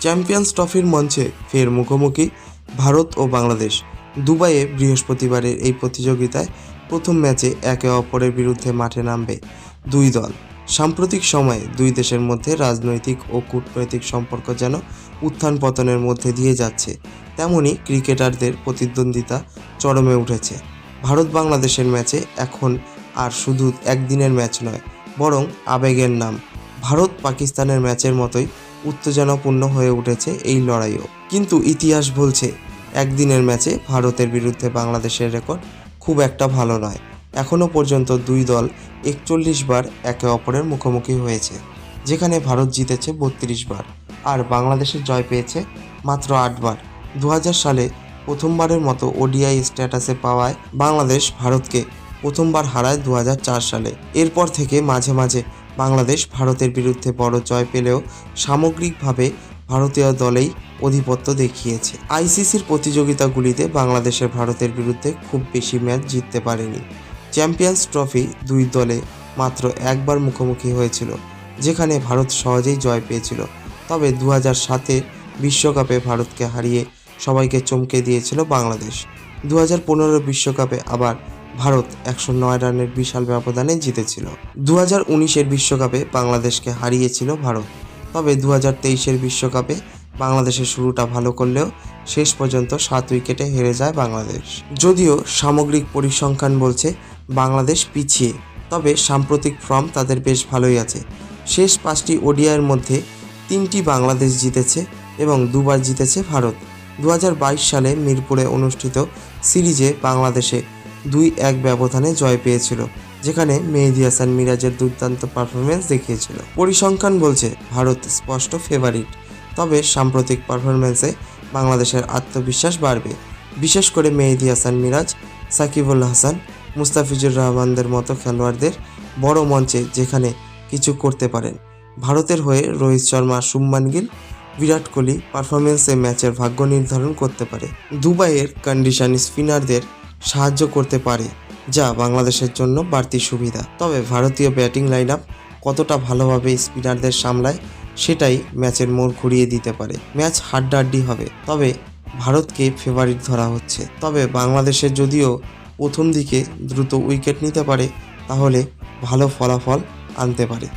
Champions ট্রফির মঞ্চে ফের মুখোমুখি ভারত ও বাংলাদেশ। দুবাইয়ে বৃহস্পতিবারের এই প্রতিযোগিতায় প্রথম ম্যাচে একে অপরের বিরুদ্ধে মাঠে নামবে দুই দল। সাম্প্রতিক সময়ে দুই দেশের মধ্যে রাজনৈতিক ও কূটনৈতিক সম্পর্ক যেন উত্থান পতনের মধ্যে দিয়ে যাচ্ছে, তেমনি ক্রিকেটারদের প্রতিদ্বন্দ্বিতা চরমে উঠেছে। ভারত বাংলাদেশের ম্যাচে এখন আর শুধু একদিনের ম্যাচ নয়, বরং আবেগের নাম। ভারত পাকিস্তানের ম্যাচের মতোই উত্তেজনাপূর্ণ হয়ে উঠেছে এই লড়াইও। কিন্তু ইতিহাস বলছে একদিনের ম্যাচে ভারতের বিরুদ্ধে বাংলাদেশের রেকর্ড খুব একটা ভালো নয়। এখনও পর্যন্ত দুই দল 41 বার একে অপরের মুখোমুখি হয়েছে, যেখানে ভারত জিতেছে 32 বার আর বাংলাদেশের জয় পেয়েছে মাত্র 8 বার। 2000 সালে প্রথমবারের মতো ওডিআই স্ট্যাটাসে পাওয়ায় বাংলাদেশ ভারতকে প্রথমবার হারায় 2004 সালে। এরপর থেকে মাঝে মাঝে বাংলাদেশ ভারতের বিরুদ্ধে বড় জয় পেলেও সামগ্রিকভাবে ভারতীয় দলেই আধিপত্য দেখিয়েছে। আইসিসির প্রতিযোগিতাগুলিতে বাংলাদেশের ভারতের বিরুদ্ধে খুব বেশি ম্যাচ জিততে পারেনি। চ্যাম্পিয়ন্স ট্রফি দুই দলে মাত্র একবার মুখোমুখি হয়েছিল, যেখানে ভারত সহজেই জয় পেয়েছিল। তবে 2007 বিশ্বকাপে ভারতকে হারিয়ে সবাইকে চমকে দিয়েছিল বাংলাদেশ। 2015 বিশ্বকাপে আবার ভারত 109 রানের বিশাল ব্যবধানে জিতেছিল। 2019 বিশ্বকাপে বাংলাদেশকে হারিয়েছিল ভারত। তবে 2023 বিশ্বকাপে বাংলাদেশের শুরুটা ভালো করলেও শেষ পর্যন্ত 7 উইকেটে হেরে যায় বাংলাদেশ। যদিও সামগ্রিক পরিসংখ্যান বলছে বাংলাদেশ পিছিয়ে, তবে সাম্প্রতিক ফর্ম তাদের বেশ ভালোই আছে। শেষ 5টি ওডিআইয়ের মধ্যে 3টি বাংলাদেশ জিতেছে এবং 2বার জিতেছে ভারত। 2022 সালে মিরপুরে অনুষ্ঠিত সিরিজে বাংলাদেশে 2-1 ব্যবধানে জয় পেয়েছিল, যেখানে মেহেদী হাসান মিরাজের দুর্দান্ত পারফরমেন্স দেখিয়েছিল। পরিসংখ্যান বলছে ভারত স্পষ্ট ফেভারিট, তবে সাম্প্রতিক পারফরমেন্সে বাংলাদেশের আত্মবিশ্বাস বাড়বে, বিশেষ করে মেহেদী হাসান মিরাজ, সাকিবুল হাসান, মুস্তাফিজুর রহমানদের মতো খেলোয়াড়দের বড় মঞ্চে যেখানে কিছু করতে পারেন। ভারতের হয়ে রোহিত শর্মা, শুভমান গিল, বিরাট কোহলি পারফরমেন্সে ম্যাচের ভাগ্য নির্ধারণ করতে পারে। দুবাইয়ের কন্ডিশন স্পিনারদের সাহায্য করতে পারে, যা বাংলাদেশের জন্য বাড়তি সুবিধা। তবে ভারতীয় ব্যাটিং লাইন আপ কতটা ভালোভাবে স্পিনারদের সামলায় সেটাই ম্যাচের মোড় ঘুরিয়ে দিতে পারে। ম্যাচ হাড্ডাহাড্ডি হবে, তবে ভারতকে ফেভারিট ধরা হচ্ছে। তবে বাংলাদেশের যদিও প্রথম দিকে দ্রুত উইকেট নিতে পারে, তাহলে ভালো ফলাফল আনতে পারে।